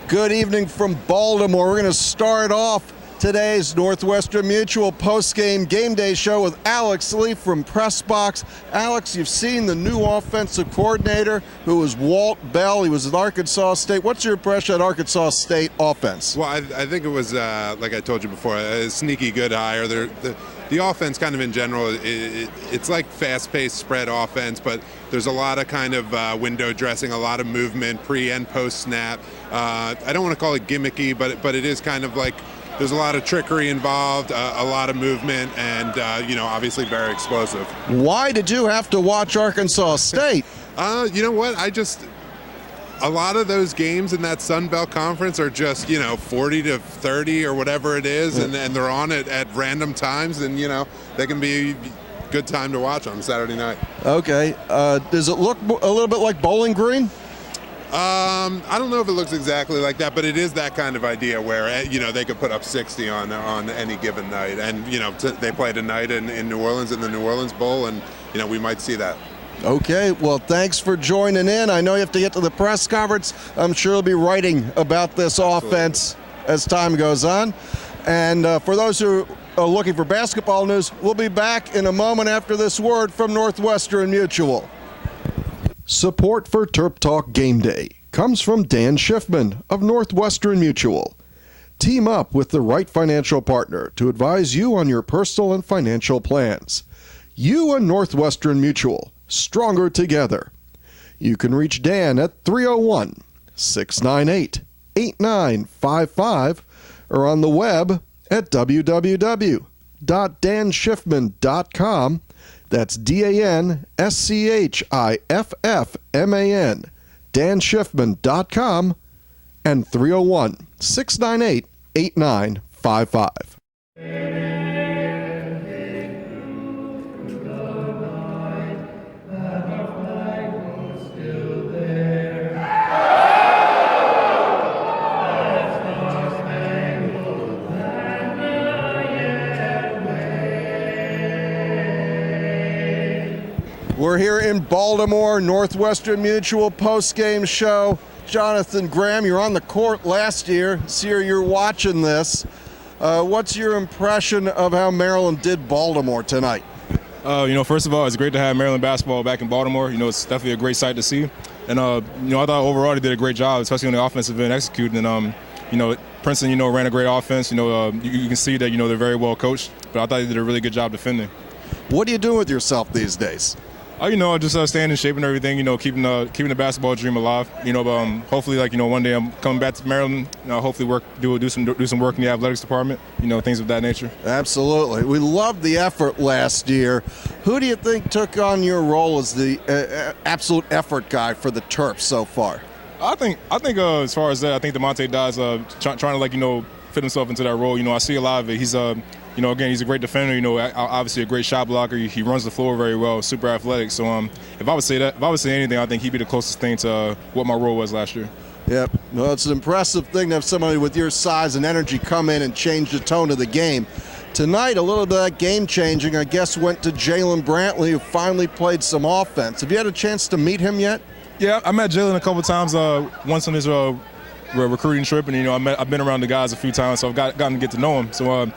Good evening from Baltimore. We're going to start off today's Northwestern Mutual Postgame Game Day show with Alex Lee from Pressbox. Alex, you've seen the new offensive coordinator who was Walt Bell. He was at Arkansas State. What's your impression of Arkansas State offense? Well, I think it was, like I told you before, a sneaky good hire. The offense kind of in general, it's like fast-paced spread offense, but there's a lot of kind of window dressing, a lot of movement, pre and post-snap. I don't want to call it gimmicky, but it is kind of like there's a lot of trickery involved, a lot of movement, and, obviously very explosive. Why did you have to watch Arkansas State? You know what? A lot of those games in that Sun Belt Conference are just, 40 to 30 or whatever it is, and they're on at random times, and, they can be a good time to watch on Saturday night. Okay. Does it look a little bit like Bowling Green? I don't know if it looks exactly like that, but it is that kind of idea where, they could put up 60 on any given night. And, they played a night in New Orleans in the New Orleans Bowl, and, we might see that. Okay, well, thanks for joining in. I know you have to get to the press conference. I'm sure you'll be writing about this offense as time goes on. And for those who are looking for basketball news, we'll be back in a moment after this word from Northwestern Mutual. Support for TerpTalk Game Day comes from Dan Schiffman of Northwestern Mutual. Team up with the right financial partner to advise you on your personal and financial plans. You and Northwestern Mutual, stronger together. You can reach Dan at 301-698-8955 or on the web at www.danschiffman.com. That's DANSCHIFFMAN, danschiffman.com, and 301-698-8955. We're here in Baltimore, Northwestern Mutual postgame show. Jonathan Grahm, you're on the court last year. This year you're watching this. What's your impression of how Maryland did Baltimore tonight? First of all, it's great to have Maryland basketball back in Baltimore. It's definitely a great sight to see. And, I thought overall they did a great job, especially on the offensive end executing. And, Princeton, ran a great offense. You can see that, they're very well coached. But I thought they did a really good job defending. What are you doing with yourself these days? Just staying in shape and everything, keeping the basketball dream alive. Hopefully, one day I'm coming back to Maryland. Hopefully, do some work in the athletics department. Things of that nature. Absolutely, we loved the effort last year. Who do you think took on your role as the absolute effort guy for the Terps so far? I think as far as that, I think DeMonte Dye's trying to fit himself into that role. I see a lot of it. He's again, he's a great defender. Obviously a great shot blocker. He runs the floor very well. Super athletic. So if I would say anything, I think he'd be the closest thing to what my role was last year. Yep. Well, it's an impressive thing to have somebody with your size and energy come in and change the tone of the game. Tonight, a little bit of that game changing, I guess, went to Jalen Brantley, who finally played some offense. Have you had a chance to meet him yet? Yeah, I met Jalen a couple times. Once on his recruiting trip, and I've been around the guys a few times, so I've gotten to get to know him. So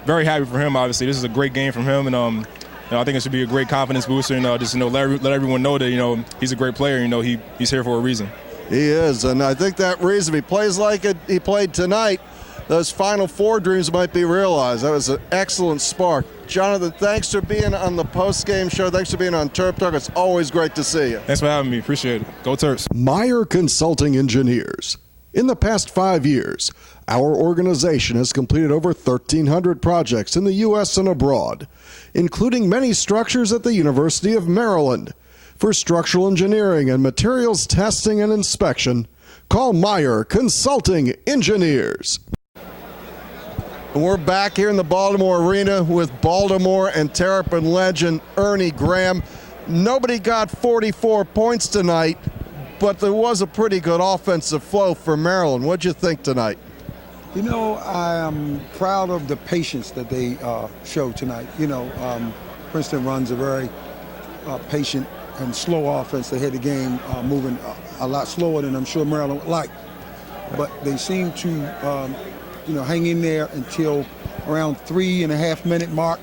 very happy for him. Obviously, this is a great game from him, and I think it should be a great confidence booster, and just let everyone know that he's a great player. He's here for a reason. He is, and I think that reason, if he plays like he played tonight, those Final Four dreams might be realized. That was an excellent spark. Jonathan, thanks for being on the post-game show. Thanks for being on TerpTalk. It's always great to see you. Thanks for having me. Appreciate it. Go Terps. Meyer Consulting Engineers. In the past 5 years, our organization has completed over 1,300 projects in the U.S. and abroad, including many structures at the University of Maryland. For structural engineering and materials testing and inspection, call Meyer Consulting Engineers. We're back here in the Baltimore Arena with Baltimore and Terrapin legend Ernie Graham. Nobody got 44 points tonight, but there was a pretty good offensive flow for Maryland. What'd you think tonight? I am proud of the patience that they showed tonight. Princeton runs a very patient and slow offense. They had the game moving a lot slower than I'm sure Maryland would like. but they seemed to, hang in there until around 3.5 minute mark.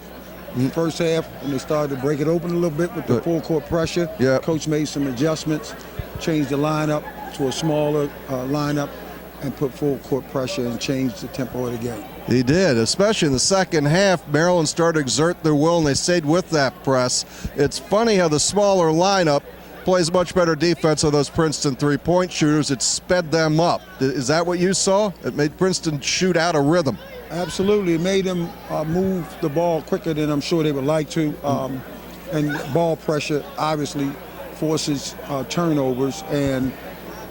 First half, and they started to break it open a little bit with the full court pressure. Yep. Coach made some adjustments, changed the lineup to a smaller lineup, and put full court pressure and changed the tempo of the game. He did, especially in the second half. Maryland started to exert their will, and they stayed with that press. It's funny how the smaller lineup plays much better defense on those Princeton three-point shooters. It sped them up. Is that what you saw? It made Princeton shoot out of rhythm. Absolutely. It made them move the ball quicker than I'm sure they would like to. And ball pressure obviously forces turnovers. And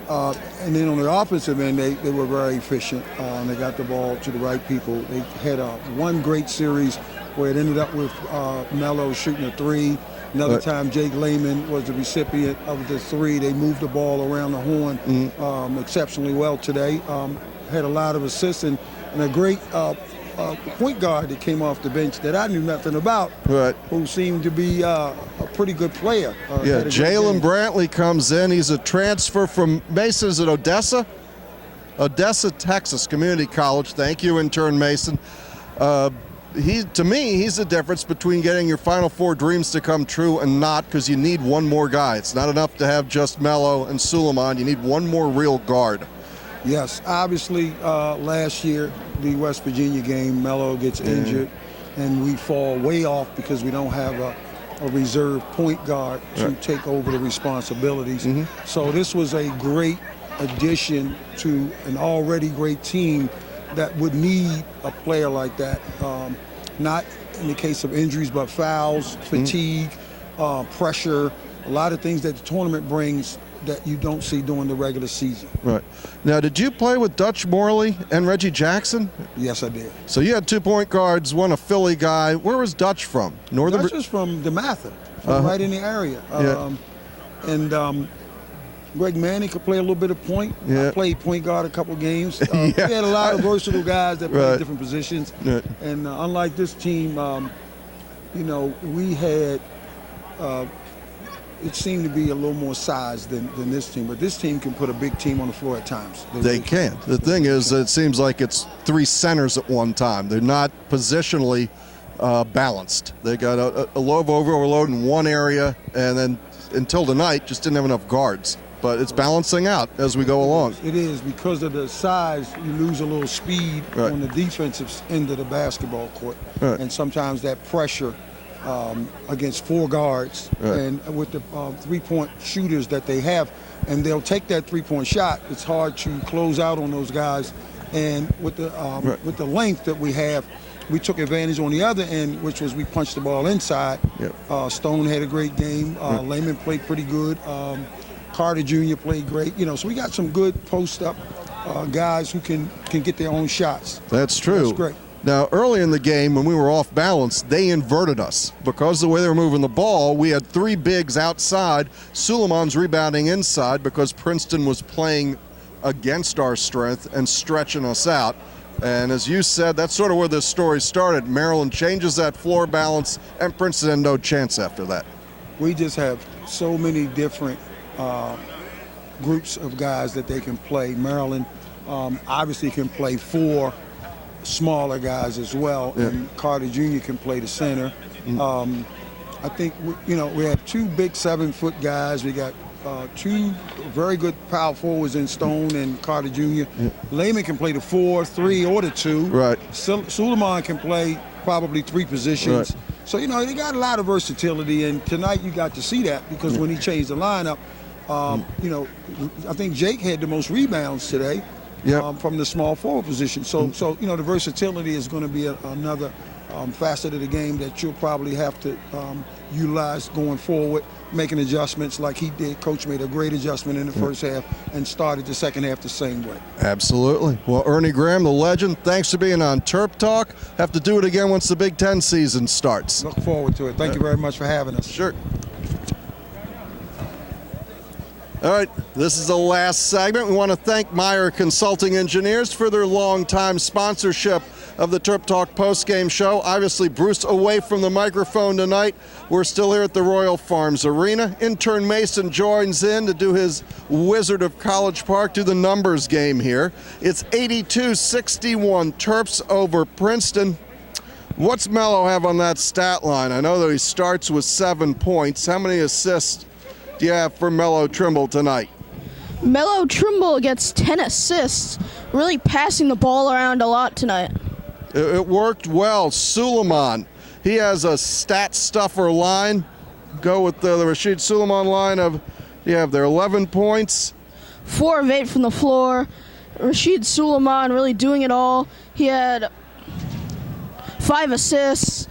then on the offensive end, they were very efficient. They got the ball to the right people. They had one great series where it ended up with Mello shooting a three. Another time, Jake Lehman was the recipient of the three. They moved the ball around the horn exceptionally well today. Had a lot of assists and a great point guard that came off the bench that I knew nothing about, who seemed to be a pretty good player. Jalen Brantley comes in. He's a transfer from Mason. Is it Odessa? Odessa, Texas Community College. Thank you, Intern Mason. To me, he's the difference between getting your Final Four dreams to come true and not, because you need one more guy. It's not enough to have just Mello and Suleiman. You need one more real guard. Yes, obviously last year, the West Virginia game, Mello gets injured, and we fall way off because we don't have a reserve point guard to take over the responsibilities. So this was a great addition to an already great team that would need a player like that. Not in the case of injuries, but fouls, fatigue, pressure, a lot of things that the tournament brings that you don't see during the regular season. Right. Now, did you play with Dutch Morley and Reggie Jackson? Yes, I did. So you had 2 point guards, one a Philly guy. Where was Dutch from? Dutch is from DeMatha, right in the area. And Greg Manning could play a little bit of point. I played point guard a couple games. We had a lot of versatile guys that played different positions. And unlike this team, we had it seemed to be a little more size than this team, but this team can put a big team on the floor at times. They can. The thing is, it seems like it's 3 centers at one time. They're not positionally balanced. They got a low overload in one area, and then until tonight, just didn't have enough guards. But it's balancing out as we go along. It is. Because of the size, you lose a little speed on the defensive end of the basketball court. And sometimes that pressure against 4 guards and with the 3-point shooters that they have, and they'll take that 3-point shot. It's hard to close out on those guys, and with the length that we have, we took advantage on the other end, which was we punched the ball inside. Stone had a great game. Lehman played pretty good. Carter Jr. played great. So we got some good post-up guys who can get their own shots. That's true. That's great. Now, early in the game, when we were off balance, they inverted us. Because of the way they were moving the ball, we had 3 bigs outside. Suleiman's rebounding inside because Princeton was playing against our strength and stretching us out. And as you said, that's sort of where this story started. Maryland changes that floor balance, and Princeton had no chance after that. We just have so many different groups of guys that they can play. Maryland obviously can play 4 smaller guys as well, and Carter Jr. can play the center. I think we have 2 big 7-foot guys. We got 2 very good power forwards in Stone and Carter Jr. Lehman can play the 4, 3, or the 2. Suleiman can play probably 3 positions. So they got a lot of versatility, and tonight you got to see that because when he changed the lineup, I think Jake had the most rebounds today. From the small forward position. So the versatility is going to be another facet of the game that you'll probably have to utilize going forward, making adjustments like he did. Coach made a great adjustment in the first half and started the second half the same way. Absolutely. Well, Ernie Graham, the legend, thanks for being on Terp Talk. Have to do it again once the Big Ten season starts. Look forward to it. Thank you very much for having us. Sure. All right, this is the last segment. We want to thank Meyer Consulting Engineers for their long-time sponsorship of the TerpTalk Postgame Show. Obviously, Bruce away from the microphone tonight. We're still here at the Royal Farms Arena. Intern Mason joins in to do his Wizard of College Park, do the numbers game here. It's 82-61 Terps over Princeton. What's Mello have on that stat line? I know that he starts with 7 points. How many assists do you have for Mello Trimble tonight? Mello Trimble gets 10 assists, really passing the ball around a lot tonight. It worked well. Suleiman, he has a stat stuffer line. Go with the Rashid Suleiman line of, you have there 11 points. 4 of 8 from the floor. Rashid Suleiman really doing it all. He had 5 assists,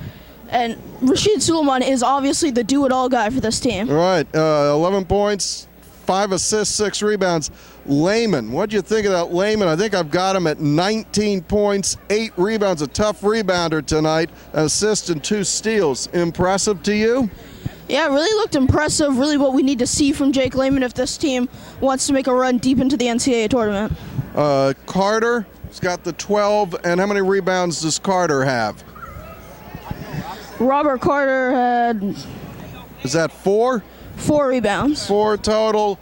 and Rashid Suleiman is obviously the do-it-all guy for this team. All right, 11 points, 5 assists, 6 rebounds. Layman, what'd you think of that Layman? I think I've got him at 19 points, 8 rebounds, a tough rebounder tonight, an assist and 2 steals. Impressive to you? Yeah, it really looked impressive, really what we need to see from Jake Layman if this team wants to make a run deep into the NCAA tournament. Carter has got the 12, and how many rebounds does Carter have? Robert Carter had... Is that 4? 4 rebounds. 4 total.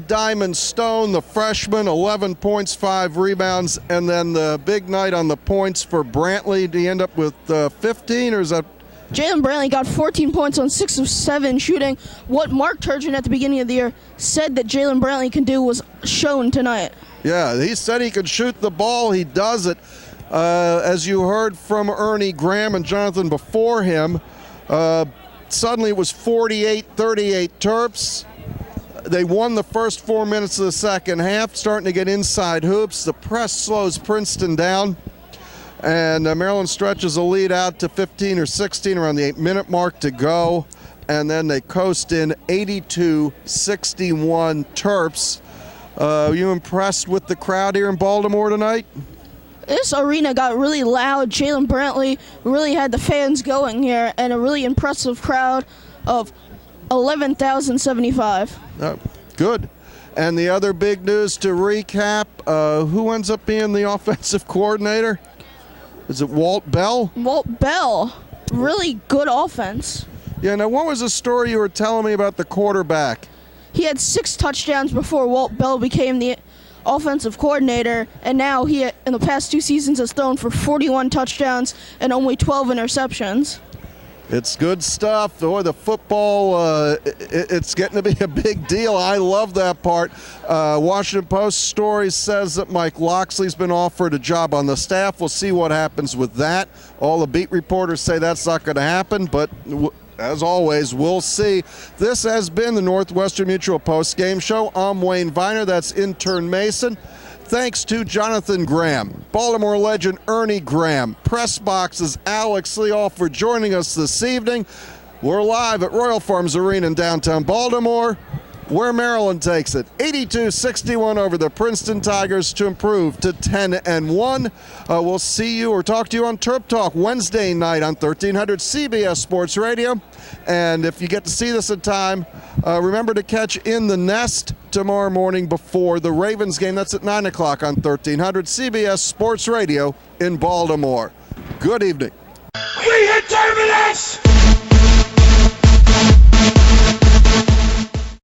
Diamond Stone, the freshman, 11 points, 5 rebounds, and then the big night on the points for Brantley. Do you end up with 15, or is that... Jalen Brantley got 14 points on 6 of 7 shooting. What Mark Turgeon at the beginning of the year said that Jalen Brantley can do was shown tonight. Yeah, he said he could shoot the ball. He does it. As you heard from Ernie Graham and Jonathan before him, suddenly it was 48-38 Terps. They won the first 4 minutes of the second half, starting to get inside hoops. The press slows Princeton down, and Maryland stretches a lead out to 15 or 16 around the 8-minute mark to go, and then they coast in 82-61 Terps. Are you impressed with the crowd here in Baltimore tonight? This arena got really loud. Jalen Brantley really had the fans going here, and a really impressive crowd of 11,075. Good. And the other big news to recap, who ends up being the offensive coordinator? Is it Walt Bell? Walt Bell, really good offense. Yeah, now what was the story you were telling me about the quarterback? He had 6 touchdowns before Walt Bell became the offensive coordinator, and now he, in the past 2 seasons, has thrown for 41 touchdowns and only 12 interceptions. It's good stuff. Boy, the football, it's getting to be a big deal. I love that part. Washington Post story says that Mike Loxley's been offered a job on the staff. We'll see what happens with that. All the beat reporters say that's not going to happen, but as always, we'll see. This has been the Northwestern Mutual Postgame Show. I'm Wayne Viener. That's Intern Mason. Thanks to Jonathan Grahm, Baltimore legend Ernie Graham, Pressbox's Alex Lee, all for joining us this evening. We're live at Royal Farms Arena in downtown Baltimore, where Maryland takes it 82-61 over the Princeton Tigers to improve to 10-1. We'll see you or talk to you on Terp Talk Wednesday night on 1300 CBS Sports Radio. And if you get to see this in time, remember to catch In the Nest tomorrow morning before the Ravens game. That's at 9 o'clock on 1300 CBS Sports Radio in Baltimore. Good evening. We hit Terminus!